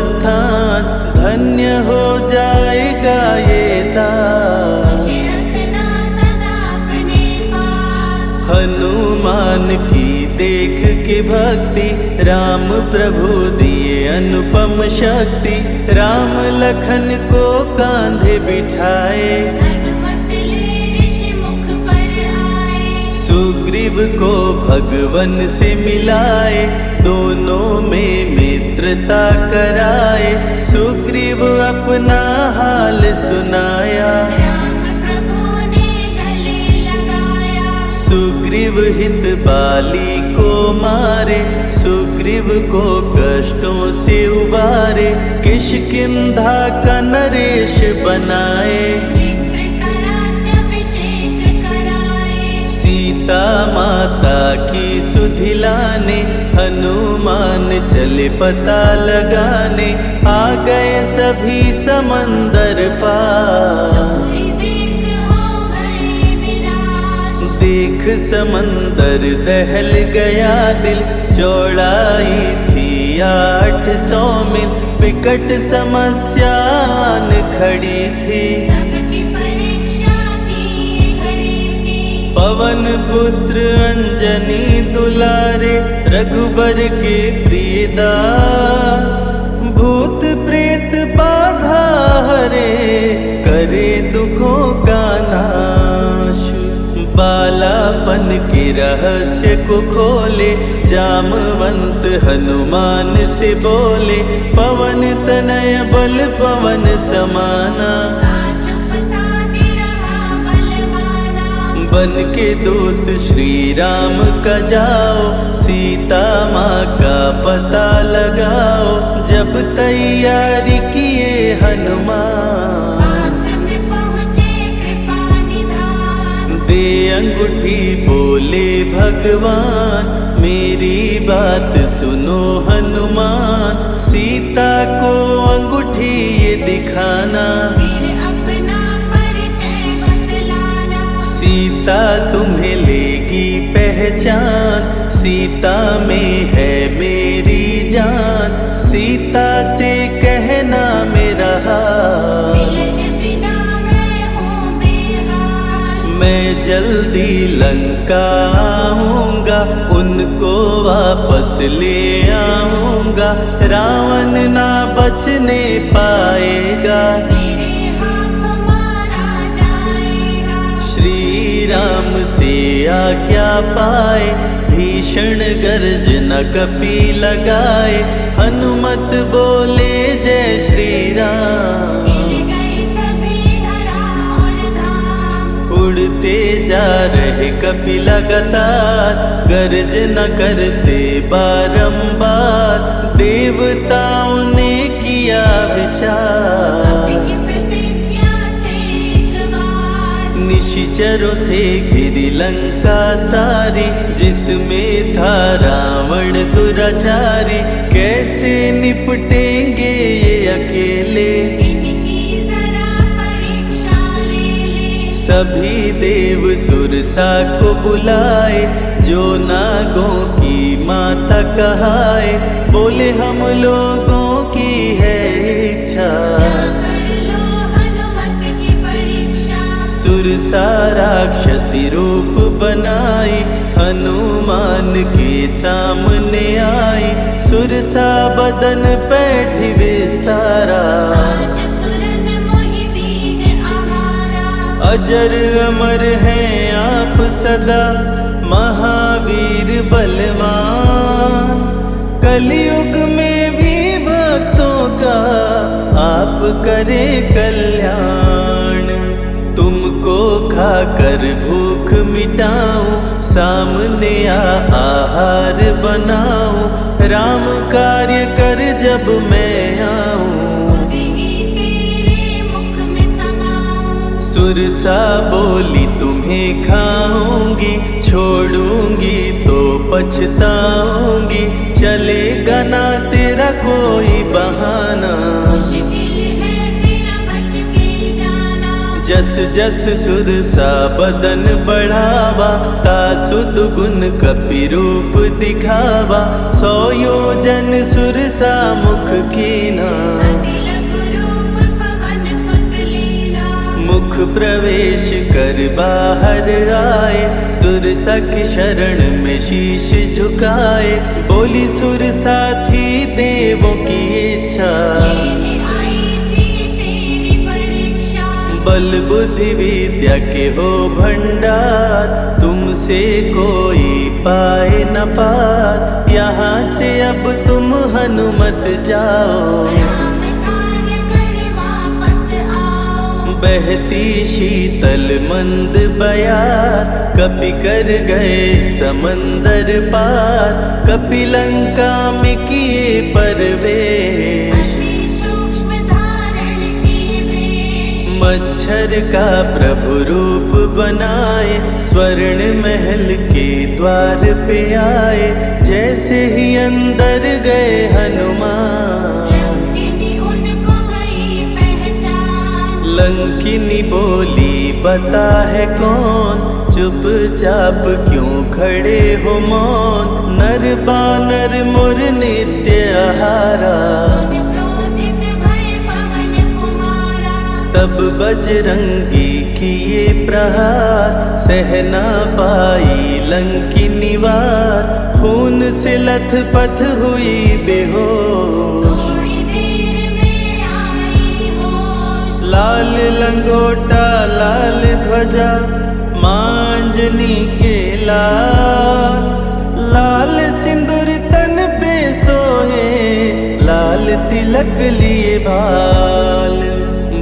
Speaker 1: स्थान, धन्य हो जाएगा ये दास।
Speaker 2: मुझे रखना सदा अपने पास।
Speaker 1: हनुमान की देख के भक्ति, राम प्रभु दिए अनुपम शक्ति, राम लखन को कांधे बिठाए,
Speaker 2: हनुमत ले ऋषि मुख पर आए।
Speaker 1: सुग्रीव को भगवन से मिलाए, दोनों में मित्रता कराए, सुग्रीव अपना हाल सुनाया,
Speaker 2: राम प्रभु ने गले लगाया।
Speaker 1: सुग्रीव हित बाली को मारे, सुग्रीव को कष्टों से उबारे, किष्किंधा का नरेश बनाए,
Speaker 2: मित्र का राज्याभिषेक कराए।
Speaker 1: सीता माता की सुधि लाने, हनुमान चले पता लगाने, आ गए सभी समंदर पार।
Speaker 2: तुझे देख हो गए निराश।
Speaker 1: देख समंदर दहल गया दिल, चौड़ाई थी 800 मील, विकट समस्यान खड़ी थी,
Speaker 2: सबकी परीक्षा की घड़ी थी।
Speaker 1: पवन पुत्र अंजनी दुलारे, रघुबर के प्रिय दास, भूत प्रेत बाधा हरे, करे दुखों का नाश। बालापन के रहस्य को खोले, जामवंत हनुमान से बोले, पवन तनय बल पवन समाना,
Speaker 2: चुप साधे रहा बलवाना।
Speaker 1: बन के दूत श्री राम का जाओ, सीता माँ का पता लगाओ, जब तैयारी किए हनुमान,
Speaker 2: पास में पहुँचे कृपा निधान।
Speaker 1: दे अंगूठी बोले भगवान, मेरी बात सुनो हनुमान, सीता को अंगूठी ये दिखाना,
Speaker 2: फिर अपना परिचय बतलाना।
Speaker 1: सीता तुम्हें लेगी पहचान, सीता में है मेरी जान, सीता से कहना मेरा हाल,
Speaker 2: मिलन बिना मैं हूँ बेहाल।
Speaker 1: मैं जल्दी लंका आऊंगा, उनको वापस ले आऊंगा, रावण ना बचने पाएगा,
Speaker 2: मेरे हाथों मारा जाएगा।
Speaker 1: श्री राम से आज्ञा पाए, भीषण गर्जना कपि लगाए, हनुमत बोले जय श्री राम।
Speaker 2: हिल गए सभी धरा और धाम।
Speaker 1: उड़ते जा रहे कपि लगातार, गर्जना करते बारंबार, देवताओं ने किया विचार,
Speaker 2: कपि की प्रतिज्ञा से एक बार।
Speaker 1: निशिचरों से घिरी लंका सारी, जिसमें था रावण दुराचारी, कैसे निपटेंगे ये अकेले,
Speaker 2: इनकी जरा परीक्षा ले ले।
Speaker 1: सभी देव सुरसा को बुलाए, जो नागों की माता कहाए, बोले हम लोगों की है इच्छा,
Speaker 2: जाकर लो हनुमत की परीक्षा।
Speaker 1: सुरसा राक्षसी रूप बनाई, हनुमान के सामने आई, सुरसा बदन पैठ विस्तारा,
Speaker 2: आज सुरन मोहि दीन आहारा।
Speaker 1: अजर अमर हैं आप सदा, महावीर बलवान, कलयुग में भी भक्तों का आप करें कल्याण, तुमको खाकर भूख मिटाऊं, सामने आहार बनाऊं, राम कार्य कर जब मैं आऊं,
Speaker 2: खुद ही तेरे मुख में समाऊं।
Speaker 1: सुरसा बोली तुम्हें खाऊंगी, छोड़ूंगी तो पछताऊंगी, चलेगा ना तेरा कोई बहाना,
Speaker 2: मुश्किल है तेरा बच के जाना।
Speaker 1: जस जस सुरसा बदन बढ़ावा, तासु दुगुन कपि रूप दिखावा। 100 योजन सुरसा मुख कीना,
Speaker 2: अति लघु रूप पवन सुत लीना।
Speaker 1: मुख प्रवेश कर बाहर आए, सुरसा की शरण में शीश झुकाए। बोली सुरसा थी देवों की इच्छा,
Speaker 2: लेने आई थी तेरी परीक्षा।
Speaker 1: बल बुद्धि विद्या के हो भंडार, तुमसे कोई पाए न पार। यहाँ से अब तुम हनुमत जाओ,
Speaker 2: राम काल कर वापस आओ।
Speaker 1: बहती शीतल मंद बयार, कपि कर गए समंदर पार। कपि लंका में किए परवेश,
Speaker 2: अति सूक्ष्म धारण किए वेश।
Speaker 1: मच्छर का प्रभु रूप बनाए, स्वर्ण महल के द्वार पे आए। जैसे ही अंदर गए हनुमान,
Speaker 2: लंकिनी उनको गई पहचान।
Speaker 1: लंकिनी बोली बता है कौन, चुपचाप क्यों खड़े हो मौन। नर बानर मोर नित्य आहारा,
Speaker 2: सुन क्रोधित भय पवन कुमारा।
Speaker 1: तब बजरंगी किए प्रहार, सहना पाई लंकिनी वार। खून से लथपथ हुई बेहोश,
Speaker 2: थोड़ी देर में आई होश।
Speaker 1: लाल लंगोटा लाल ध्वजा, मांजनी के लाल। लाल सिंदूर तन पे सोहे, लाल तिलक लिए बाल।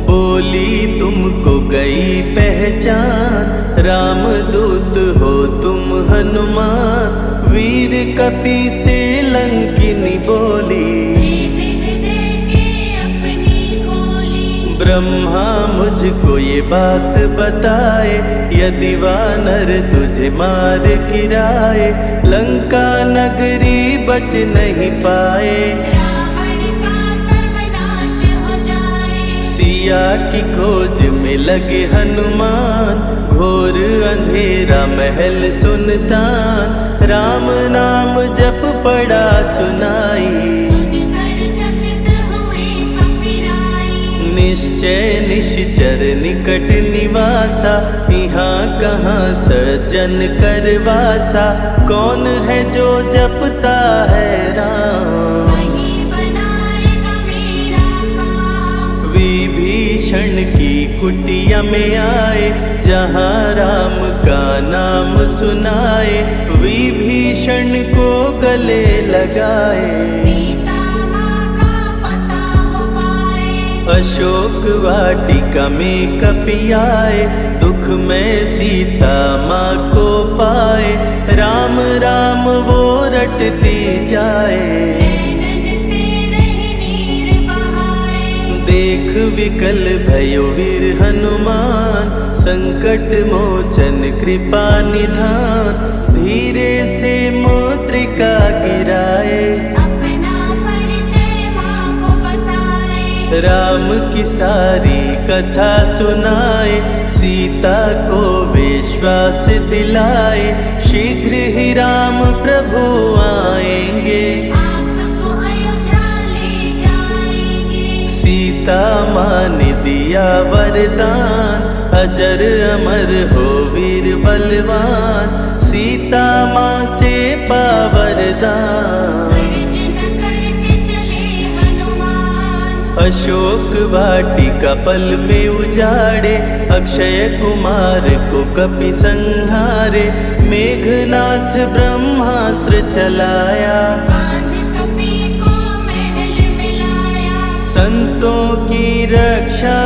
Speaker 1: बोली तुमको गई पहचान, रामदूत हो तुम हनुमान। वीर कपि से लंकिनी बोली,
Speaker 2: भेद हृदय के अपनी गोली।
Speaker 1: ब्रह्मा मुझको ये बात बताए, यदि वानर तुझे मार गिराए। लंका नगरी बच नहीं पाए,
Speaker 2: रावण का सर्वनाश हो जाए।
Speaker 1: सिया की खोज में लगे हनुमान। घोर अंधेरा महल सुनसान, राम नाम जप पड़ा सुनाई।
Speaker 2: सुनकर चकित हुए कपिराई।
Speaker 1: निश्चय निश्चर निकट निवासा, यहाँ कहाँ सज्जन करवासा। कौन है जो जपता है राम,
Speaker 2: वही बनाएगा मेरा काम।
Speaker 1: विभीषण की कुटिया में आए, जहाँ राम का नाम सुनाए। विभीषण को गले लगाए,
Speaker 2: सीता माँ का पता वो पाए।
Speaker 1: अशोक वाटिका में कपि आए, दुख में सीता माँ को पाए। राम राम वो रटती जाए,
Speaker 2: नैनन से रहे नीर बहाए।
Speaker 1: देख विकल भयो वीर हनुमान। संकट मोचन कृपा निधान, धीरे से मुद्रिका गिराए।
Speaker 2: अपना परिचय माँ को बताए।
Speaker 1: राम की सारी कथा सुनाए, सीता को विश्वास दिलाए। शीघ्र ही राम प्रभु आएंगे,
Speaker 2: आपको अयोध्या ले जाएंगे।
Speaker 1: सीता माँ ने दिया वरदान। अजर अमर हो वीर बलवान, सीता माँ से पावरदान।
Speaker 2: गर्जन करके चले हनुमान।
Speaker 1: अशोक वाटिका पल में उजाड़े, अक्षय कुमार को कपि संहारे। मेघनाथ ब्रह्मास्त्र चलाया,
Speaker 2: बांध कपि को महल में लाया।
Speaker 1: संतों की रक्षा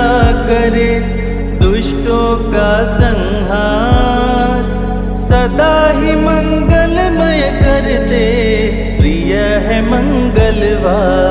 Speaker 1: करे, दुष्टों का संहार। सदा ही मंगलमय करते, प्रिय है मंगलवार।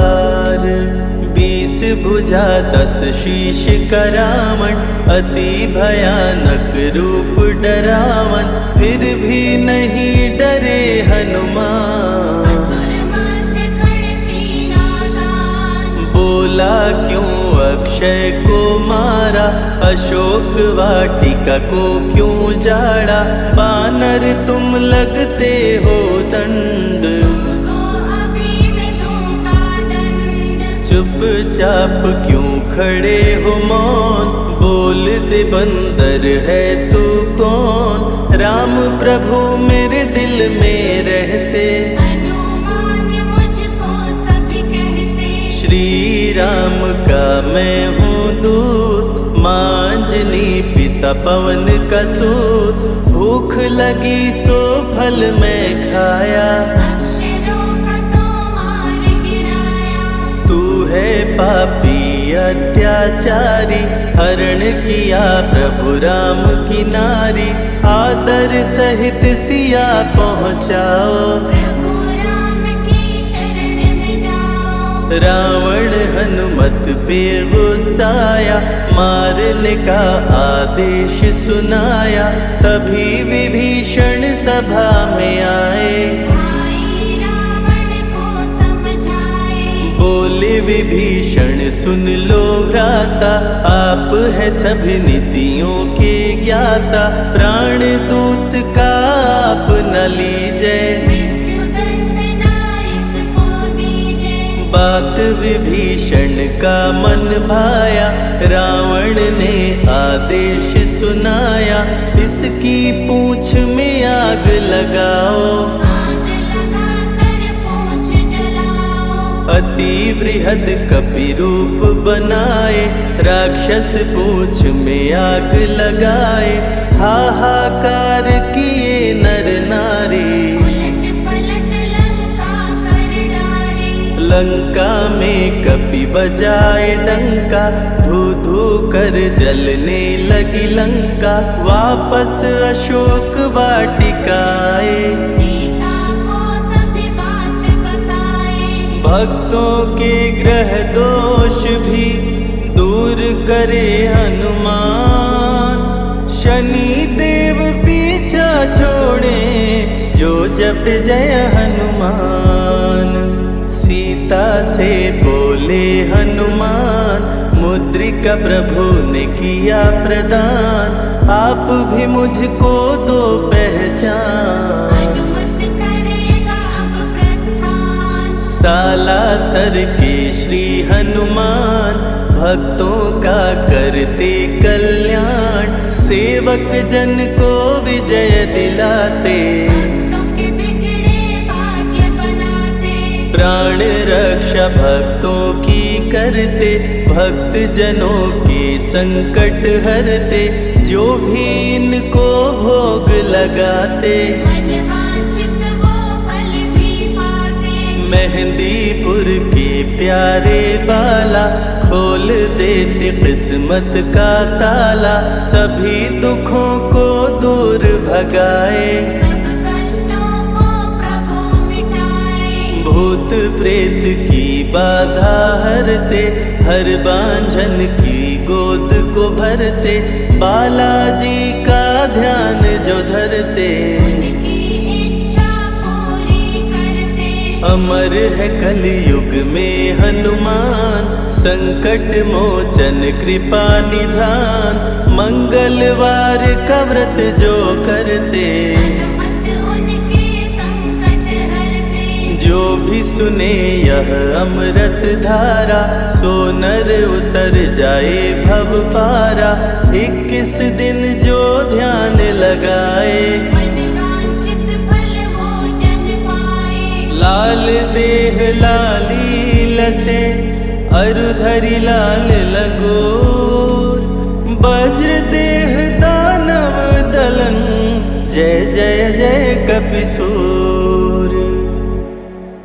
Speaker 1: 20 भुजा 10 शीश का रावण, अति भयानक रूप डरावन। फिर भी नहीं डरे हनुमान,
Speaker 2: असुर मध्य खड़ सीना तान।
Speaker 1: बोला क्यों अक्षय को मारा, अशोक वाटिका को क्यों जाड़ा, बानर तुम लगते हो दंड,
Speaker 2: तुमको अभी मैं दूंगा दंड।
Speaker 1: चुपचाप क्यों खड़े हो मौन, बोल दे बंदर है तू कौन, राम प्रभु मेरे दिल में रहते,
Speaker 2: हनुमान मुझको सभी कहते।
Speaker 1: श्री राम का मैं हूँ दूत, मांजनी पिता पवन का सूत, भूख लगी सो फल मैं खाया,
Speaker 2: अक्षरों का तो मार गिराया।
Speaker 1: तू है पापी अत्याचारी, हरण किया प्रभु राम की नारी, आदर सहित सिया पहुँचाओ,
Speaker 2: प्रभु राम की शरण में जाओ।
Speaker 1: रावण हनुमत पे गुस्साया, मारने का आदेश सुनाया, तभी विभीषण सभा में आए,
Speaker 2: भाई रावण को समझाए।
Speaker 1: बोले विभीषण सुन लो भ्राता, आप है सभी नीतियों के ज्ञाता, प्राण दूत का आप न लीजिए,
Speaker 2: मृत्यु दंड ना इसको दीजिए।
Speaker 1: बात विभीषण का मन भाया, रावण ने आदेश सुनाया, इसकी पूंछ में आग लगाओ,
Speaker 2: आग लगा कर पूंछ जलाओ।
Speaker 1: अति वृहद कपि रूप बनाए, राक्षस पूंछ में आग लगाए, हाहाकार किए नर नारी,
Speaker 2: उलट पलट लंका कर डारी।
Speaker 1: लंका में कपि बजाए डंका, धू धू कर जलने लगी लंका, वापस अशोक वाटिका आए,
Speaker 2: सीता को सभी बात बताए।
Speaker 1: भक्तों के ग्रह दोष भी दूर करे हनुमान, शनि देव पीछा छोड़े जो जप जय हनुमान, सीता से बोले हनुमान, मुद्रिका प्रभु ने किया प्रदान, आप भी मुझको दो पहचान,
Speaker 2: अनुमत करेगा अब प्रस्थान।
Speaker 1: सालासर के श्री हनुमान, भक्तों का करते कल्याण, सेवक जन को विजय दिलाते,
Speaker 2: भक्तों के बिगड़े भाग्य बनाते।
Speaker 1: प्राण रक्षा भक्तों की करते, भक्त जनों के संकट हरते, जो भी इनको भोग लगाते,
Speaker 2: मनवांछित वो फल भी पाते।
Speaker 1: मेहंदीपुर के प्यारे बाला, खोल देते किस्मत का ताला, सभी दुखों को दूर भगाए,
Speaker 2: सब कष्टों को प्रभु मिटाए।
Speaker 1: भूत प्रेत की बाधा हरते, हर बांझन की गोद को भरते, बालाजी का ध्यान जो धरते,
Speaker 2: उनकी इच्छा पूरी करते।
Speaker 1: अमर है कलयुग में हनुमान, संकट मोचन कृपा निधान, मंगलवार का व्रत जो करते,
Speaker 2: हनुमत उनके संकट हरते।
Speaker 1: जो भी सुने यह अमृत धारा, सो नर उतर जाए भव पारा, 21 दिन जो ध्यान लगाए,
Speaker 2: मनवांछित फल वो जन पाए।
Speaker 1: लाल देह लाली लसे, अरुधरि लाल लंगोर, वज्र देह दानव दलन, जय जय जय कपिसूर।